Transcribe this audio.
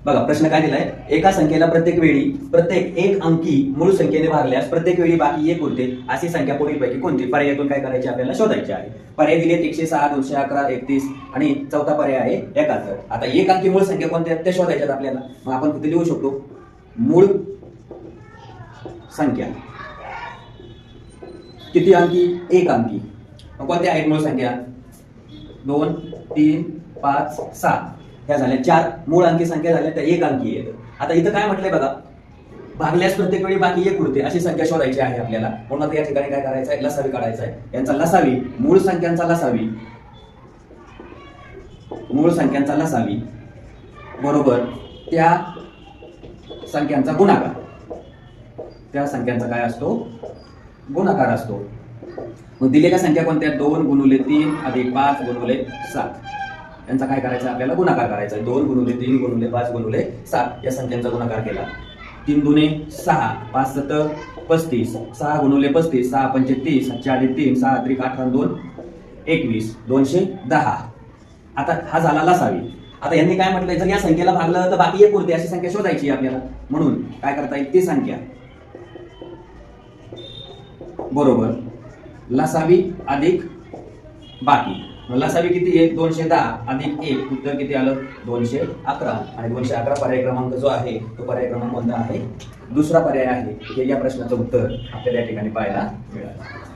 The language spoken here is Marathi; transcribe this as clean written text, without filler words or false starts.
बघा प्रश्न काय दिलाय, एका संख्येला प्रत्येक वेळी प्रत्येक एक अंकी मूळ संख्येने भागल्यास प्रत्येक वेळी बाकी एक उरते अशी संख्या पुढीलपैकी कोणती? पर्यायातून काय करायचे आपल्याला शोधायचे आहे. पर्याय दिलेत 106, 211, 31 आणि चौथा पर्याय आहे 71. आता एक अंकी मूळ संख्या कोणत्या ते शोधायच्यात आपल्याला. मग आपण किती लिहू शकतो? मूळ संख्या किती अंकी? एक अंकी. कोणत्या आहेत मूळ संख्या? 2, 3, 5, 7 ह्या झाल्या 4 मूळ अंकी संख्या झाल्या, त्या एक अंकी आहेत. आता इथं काय म्हटलंय बघा, भागल्यास प्रत्येक वेळी बाकी एक उरते अशी संख्या शोधायची आहे आपल्याला. म्हणून आता या ठिकाणी काय करायचं आहे? लसावी काढायचा आहे. यांचा लसावी, मूळ संख्यांचा लसावी, मूळ संख्यांचा लसावी बरोबर त्या संख्यांचा गुणाकार. त्या संख्यांचा काय असतो? गुणाकार असतो. मग दिलेल्या संख्या कोणत्या? 2 गुणुले 3 अधिक 5 गुणुले 7 यांचा काय करायचं? आपल्याला गुणाकार करायचा आहे. 2 गुणुले 3 गुणुले 5 गुणुले 7 या संख्यांचा गुणाकार केला. 3 दुने 6, 5 7 35, 6 गुणुले 35, 6 पंचे 30, 4 3, 6 त्रिक 18, 2 21, 210. आता हा झाला लसावी. आता यांनी काय म्हटलंय, जर या संख्येला भागलं तर बाकी एक उरते अशी संख्या शोधायची आपल्याला. म्हणून काय करता येईल? ती संख्या बरोबर लसावी अधिक बाकी. लसावी किती आहे? 210 अधिक 1 उत्तर किती आलं? 211. आणि 211 पर्याय क्रमांक जो आहे तो पर्याय क्रमांक कोणता आहे? दुसरा पर्याय आहे. हे या प्रश्नाचं उत्तर आपल्याला या ठिकाणी पाहायला मिळालं.